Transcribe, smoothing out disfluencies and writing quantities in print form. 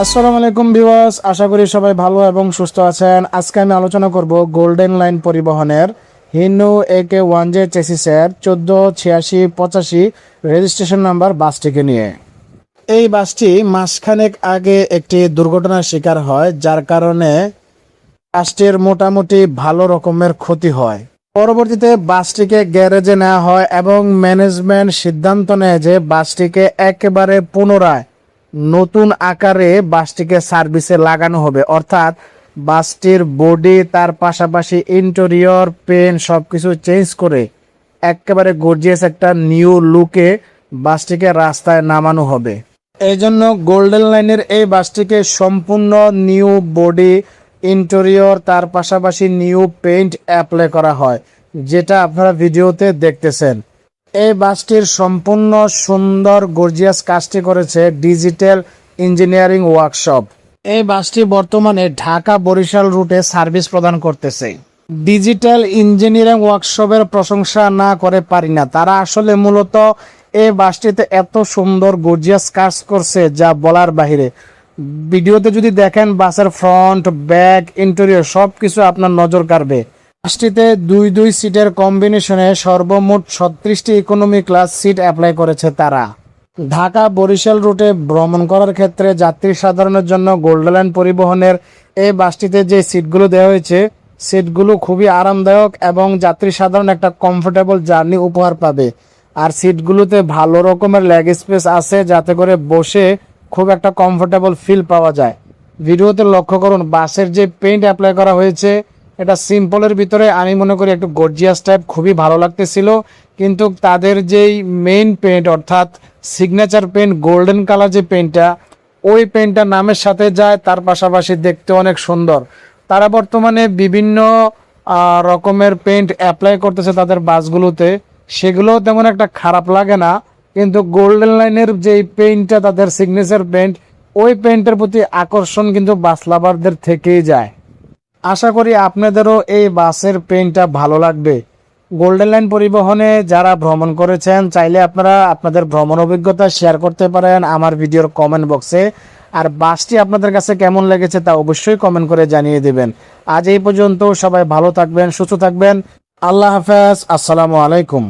আসসালামু আলাইকুম ভিউয়ার্স, আশা করি সবাই ভালো এবং সুস্থ আছেন। আজকে আমি আলোচনা করব গোল্ডেন লাইন পরিবহনের হিনো AK1J চেসিসের 148685 রেজিস্ট্রেশন নাম্বার বাসটিকে নিয়ে। এই বাসটি মাসখানেক আগে একটি দুর্ঘটনার শিকার হয়, যার কারণে বাসটির মোটামুটি ভালো রকমের ক্ষতি হয়। পরবর্তীতে বাসটিকে গ্যারেজে নেওয়া হয় এবং ম্যানেজমেন্ট সিদ্ধান্ত নেয় যে বাসটিকে একেবারে পুনরায় নতুন আকারে বাসটিকে সার্ভিসে লাগানো হবে, অর্থাৎ বাসটির বডি তার পাশাপাশি ইন্টেরিয়র পেন্ট সবকিছু চেঞ্জ করে একেবারে গর্জিয়াস একটা নিউ লুকে বাসটিকে রাস্তায় নামানো হবে। এই জন্য গোল্ডেন লাইনের এই বাসটিকে সম্পূর্ণ নিউ বডি, ইন্টেরিয়র তার পাশাপাশি নিউ পেইন্ট অ্যাপ্লাই করা হয়, যেটা আপনারা ভিডিওতে দেখতেছেন। এই বাসটির সম্পূর্ণ সুন্দর গর্জিয়াস কাজটি করেছে ডিজিটাল ইঞ্জিনিয়ারিং ওয়ার্কশপ। এই বাসটি বর্তমানে ঢাকা বরিশাল রুটে সার্ভিস প্রদান করতেছে। ডিজিটাল ইঞ্জিনিয়ারিং ওয়ার্কশপের প্রশংসা না করে পারি না। তারা আসলে মূলত এই বাসটিতে এত সুন্দর গর্জিয়াস কাজ করছে যা বলার বাহিরে। ভিডিওতে যদি দেখেন বাসের ফ্রন্ট, ব্যাক, ইন্টেরিয়র সবকিছু আপনার নজর কাড়বে। বাসটিতে দুই সিটের কম্বিনেশনে সর্বমোট 36টি ইকোনমি ক্লাস সিট অ্যাপ্লাই করেছে তারা। ঢাকা বরিশাল রুটে ভ্রমণ করার ক্ষেত্রে যাত্রী সাধারণের জন্য গোল্ডেন লাইন পরিবহনের এই বাসটিতে যে সিটগুলো দেওয়া হয়েছে, সিটগুলো খুবই আরামদায়ক এবং যাত্রী সাধারণ একটা কমফোর্টেবল জার্নি উপহার পাবে। আর সিটগুলোতে ভালো রকমের লেগ স্পেস আছে, যাতে করে বসে খুব একটা কমফোর্টেবল ফিল পাওয়া যায়। ভিডিওতে লক্ষ্য করুন বাসের যে পেইন্ট অ্যাপ্লাই করা হয়েছে, এটা সিম্পলের ভিতরে আমি মনে করি একটু গর্জিয়াস টাইপ, খুবই ভালো লাগতেছিল। কিন্তু তাদের যেই মেইন পেইন্ট অর্থাৎ সিগনেচার পেইন্ট গোল্ডেন কালার যে পেইন্টটা, ওই পেইন্টটা নামের সাথে যায়, তার পাশাপাশি দেখতে অনেক সুন্দর। তারা বর্তমানে বিভিন্ন রকমের পেইন্ট অ্যাপ্লাই করতেছে তাদের বাসগুলোতে, সেগুলো তেমন একটা খারাপ লাগে না। কিন্তু গোল্ডেন লাইনের যেই পেইন্টটা তাদের সিগনেচার পেইন্ট, ওই পেইন্টের প্রতি আকর্ষণ কিন্তু বাস লাভারদের থেকেই যায়। আশা করি আপনাদেরও এই বাসের পেইন্টটা ভালো লাগবে। গোল্ডেন লাইন পরিবহনে যারা ভ্রমণ করেছেন, চাইলে আপনারা আপনাদের ভ্রমণ অভিজ্ঞতা শেয়ার করতে পারেন আমার ভিডিওর কমেন্ট বক্সে। আর বাসটি আপনাদের কাছে কেমন লেগেছে তা অবশ্যই কমেন্ট করে জানিয়ে দেবেন। আজ এই পর্যন্ত, সবাই ভালো থাকবেন, সুস্থ থাকবেন। আল্লাহ হাফেজ, আসসালামু আলাইকুম।